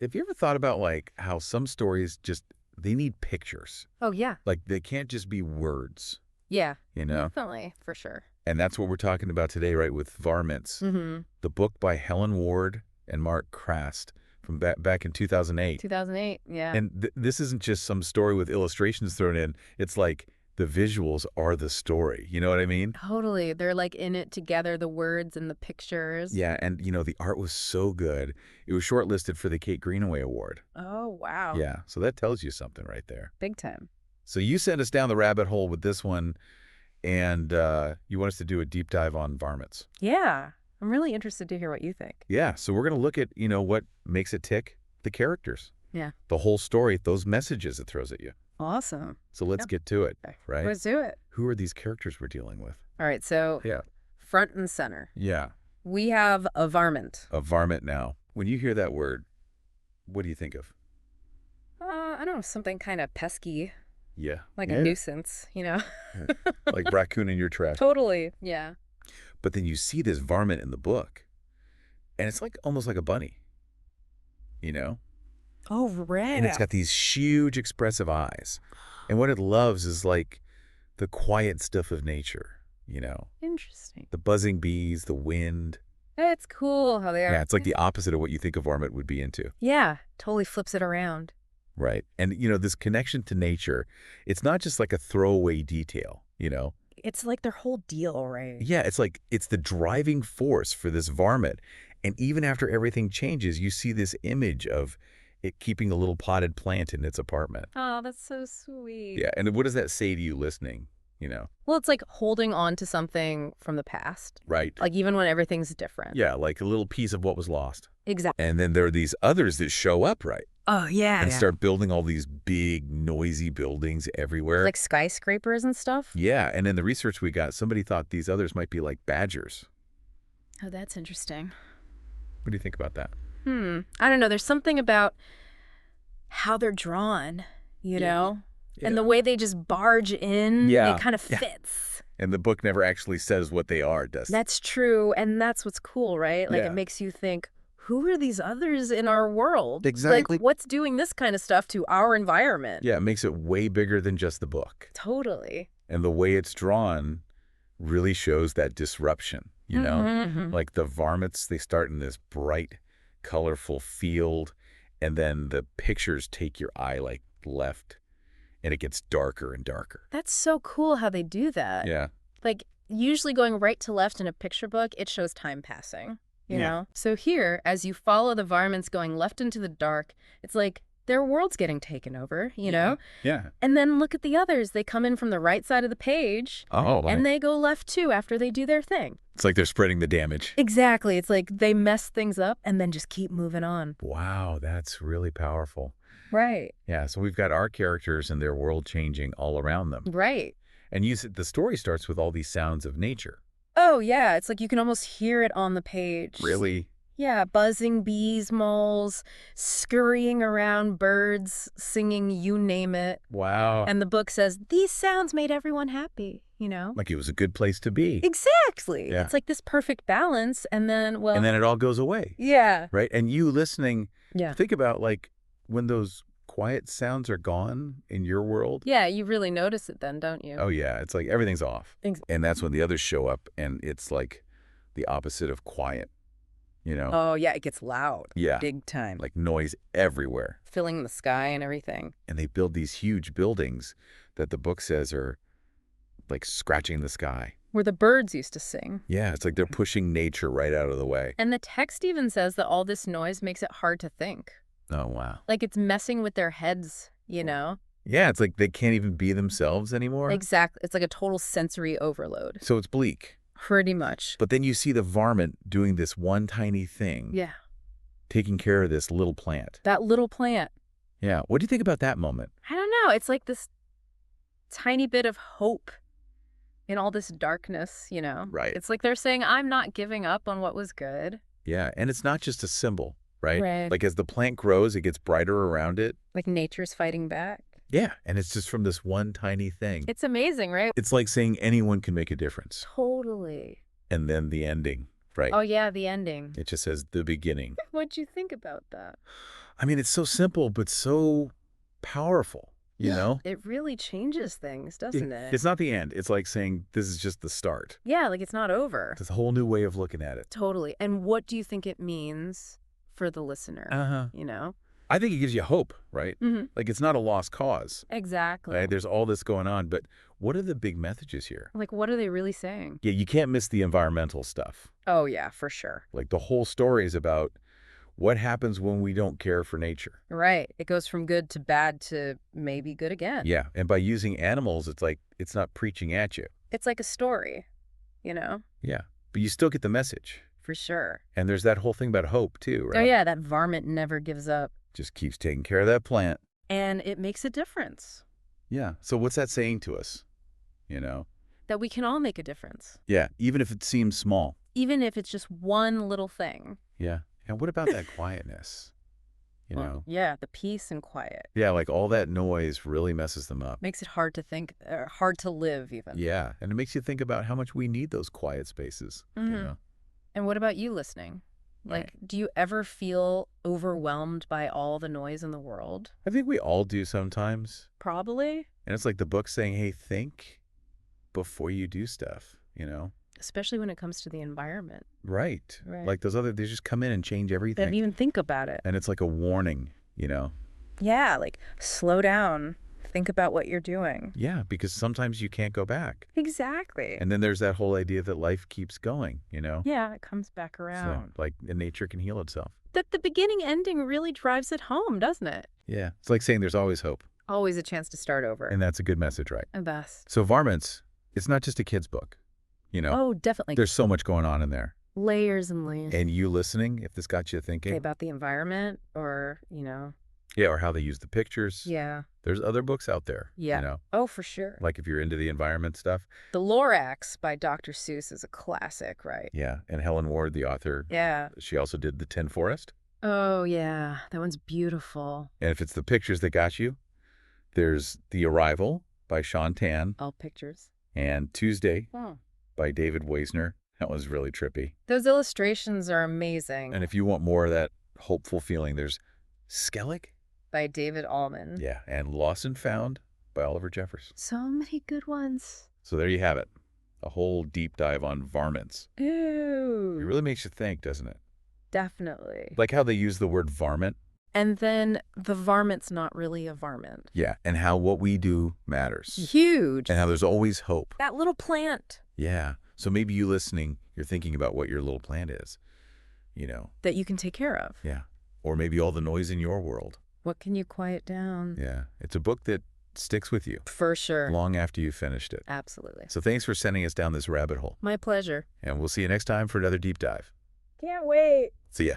Have you ever thought about like how some stories just they need pictures? Oh, yeah. Like they can't just be words, Yeah. you know? Definitely, for sure. And that's what we're talking about today, right, with Varmints, Mm-hmm. the book by Helen Ward and Marc Craste from back in 2008. 2008, yeah. And this isn't just some story with illustrations thrown in. It's like the visuals are the story. You know what I mean? Totally. They're like in it together, the words and the pictures. Yeah, and the art was so good. It was shortlisted for the Kate Greenaway Award. Oh, wow. Yeah, so that tells you something right there. Big time. So you sent us down the rabbit hole with this one, and you want us to do a deep dive on varmints. Yeah. I'm really interested to hear what you think. Yeah, so we're going to look at, what makes it tick, the characters. Yeah. The whole story, those messages it throws at you. Awesome. So let's get to it, right? Let's do it. Who are these characters we're dealing with? All right, so Yeah. front and center. Yeah, We have a varmint. a varmint now. When you hear that word, what do you think of? I don't know, something kind of pesky, Yeah. like Yeah. a nuisance, Like raccoon in your trash. Totally. Yeah. But then you see this varmint in the book, and it's like almost like a bunny, you know? Oh, right. And it's got these huge expressive eyes. And what it loves is like the quiet stuff of nature, Interesting. the buzzing bees, the wind. It's cool how they are. Yeah, it's like the opposite of what you think a varmint would be into. Yeah, totally flips it around. Right. And, this connection to nature, it's not just like a throwaway detail, It's like their whole deal, right? Yeah, it's like it's the driving force for this varmint. And even after everything changes, you see this image of it keeping a little potted plant in its apartment. Oh, that's so sweet. Yeah, and what does that say to you listening, Well, it's like holding on to something from the past. Right. Like even when everything's different. Yeah, like a little piece of what was lost. Exactly. And then there are these others that show up, right? Oh, yeah. And start building all these big, noisy buildings everywhere. Like skyscrapers and stuff? Yeah, and in the research we got, somebody thought these others might be like badgers. Oh, that's interesting. What do you think about that? I don't know. There's something about how they're drawn, you know? Yeah. And the way they just barge in, Yeah. it kind of Yeah. fits. And the book never actually says what they are, does it? That's true. And that's what's cool, right? Like Yeah. it makes you think, who are these others in our world? Exactly. Like what's doing this kind of stuff to our environment? Yeah, it makes it way bigger than just the book. Totally. And the way it's drawn really shows that disruption, Mhm. Like the varmints, they start in this bright, colorful field, and then the pictures take your eye like left, and it gets darker and darker. That's so cool how they do that. Yeah. Like usually going right to left in a picture book, it shows time passing, you Yeah. know? So here, as you follow the varmints going left into the dark, it's like their world's getting taken over, you know? Yeah. And then look at the others. They come in from the right side of the page, Oh, and they go left too after they do their thing. it's like they're spreading the damage. Exactly. It's like they mess things up and then just keep moving on. Wow, that's really powerful. Right. Yeah, so we've got our characters and their world changing all around them. Right. And you said the story starts with all these sounds of nature. Oh, yeah. It's like you can almost hear it on the page. Really? Yeah, buzzing bees, moles, scurrying around, birds singing, you name it. Wow. And the book says, these sounds made everyone happy, you know? Like it was a good place to be. Exactly. Yeah. It's like this perfect balance. And then, well. And then it all goes away. Yeah. Right? And you listening, Yeah. think about like when those quiet sounds are gone in your world. Yeah, you really notice it then, don't you? Oh, yeah. It's like everything's off. Ex- And that's when the others show up and it's like the opposite of quiet, Oh, yeah, it gets loud. Yeah. Big time. Like noise everywhere. Filling the sky and everything. And they build these huge buildings that the book says are like scratching the sky. Where the birds used to sing. Yeah, it's like they're pushing nature right out of the way. And the text even says that all this noise makes it hard to think. Oh, wow. Like it's messing with their heads, you know? Yeah, it's like they can't even be themselves anymore. Exactly. It's like a total sensory overload. So it's bleak. Pretty much. But then you see the varmint doing this one tiny thing, Yeah. taking care of this little plant. That little plant. Yeah. What do you think about that moment? I don't know. It's like this tiny bit of hope in all this darkness, you know? Right. It's like they're saying, I'm not giving up on what was good. Yeah. And it's not just a symbol, right? Right. Like as the plant grows, it gets brighter around it. Like nature's fighting back. Yeah. And it's just from this one tiny thing. It's amazing, right? It's like saying anyone can make a difference. Totally. And then the ending right? Oh, yeah, the ending. It just says the beginning. What'd you think about that? I mean, it's so simple, but so powerful, you know? It really changes things, doesn't it? It's not the end. It's like saying this is just the start. Yeah, like it's not over. It's a whole new way of looking at it. Totally. And what do you think it means for the listener? Uh-huh. You know? I think it gives you hope, right? Mm-hmm. Like it's not a lost cause. Exactly. Right? There's all this going on, but what are the big messages here? Like, what are they really saying? Yeah, you can't miss the environmental stuff. Oh, yeah, for sure. Like the whole story is about what happens when we don't care for nature. Right. It goes from good to bad to maybe good again. Yeah, and by using animals, it's like it's not preaching at you. It's like a story, you know? Yeah, but you still get the message. For sure. And there's that whole thing about hope too, right? Oh, yeah, that varmint never gives up. Just keeps taking care of that plant. And it makes a difference. Yeah, so what's that saying to us, you know? That we can all make a difference. Yeah, even if it seems small. Even if it's just one little thing. Yeah, and what about that quietness, you Well, know? yeah, the peace and quiet. Yeah, like all that noise really messes them up. Makes it hard to think, hard to live even. Yeah, and it makes you think about how much we need those quiet spaces, you know? And what about you listening? Like, do you ever feel overwhelmed by all the noise in the world? I think we all do sometimes. Probably. And it's like the book saying, hey, think before you do stuff, you know? Especially when it comes to the environment. Right. Right. Like those other, they just come in and change They everything. don't even think about it. And it's like a warning, you know? Yeah, like, slow down. Think about what you're doing. Yeah, because sometimes you can't go back. Exactly. And then there's that whole idea that life keeps going, you know? Yeah, it comes back So, around. like, nature can heal itself. That the beginning ending really drives it home, doesn't it? Yeah. It's like saying there's always hope. Always a chance to start over. And that's a good message, right? The best. So Varmints, it's not just a kid's book, you know? Oh, definitely. There's so much going on in there. Layers and layers. And you listening, if this got you thinking. Okay, about the environment or, you know. Yeah, or how they use the pictures. Yeah. There's other books out there, Yeah. you know? Oh, for sure. Like if you're into the environment stuff. The Lorax by Dr. Seuss is a classic, right? Yeah, and Helen Ward, the author, Yeah. she also did The Tin Forest. Oh, yeah. That one's beautiful. And if it's the pictures that got you, there's The Arrival by Sean Tan All pictures. and Tuesday Oh. by David Weisner. That was really trippy. Those illustrations are amazing. And if you want more of that hopeful feeling, there's Skellig. By David Allman. Yeah, and Lost and Found by Oliver Jeffers. So many good ones. So there you have it. A whole deep dive on varmints. Ew. It really makes you think, doesn't it? Definitely. Like how they use the word varmint. And then the varmint's not really a varmint. Yeah, and how what we do matters. Huge. And how there's always hope. That little plant. Yeah. So maybe you listening, you're thinking about what your little plant is, you know. That you can take care of. Yeah. Or maybe all the noise in your world. What can you quiet down? Yeah. It's a book that sticks with you For sure. long after you finished it. Absolutely. So thanks for sending us down this rabbit hole. My pleasure. And we'll see you next time for another deep dive. Can't wait. See ya.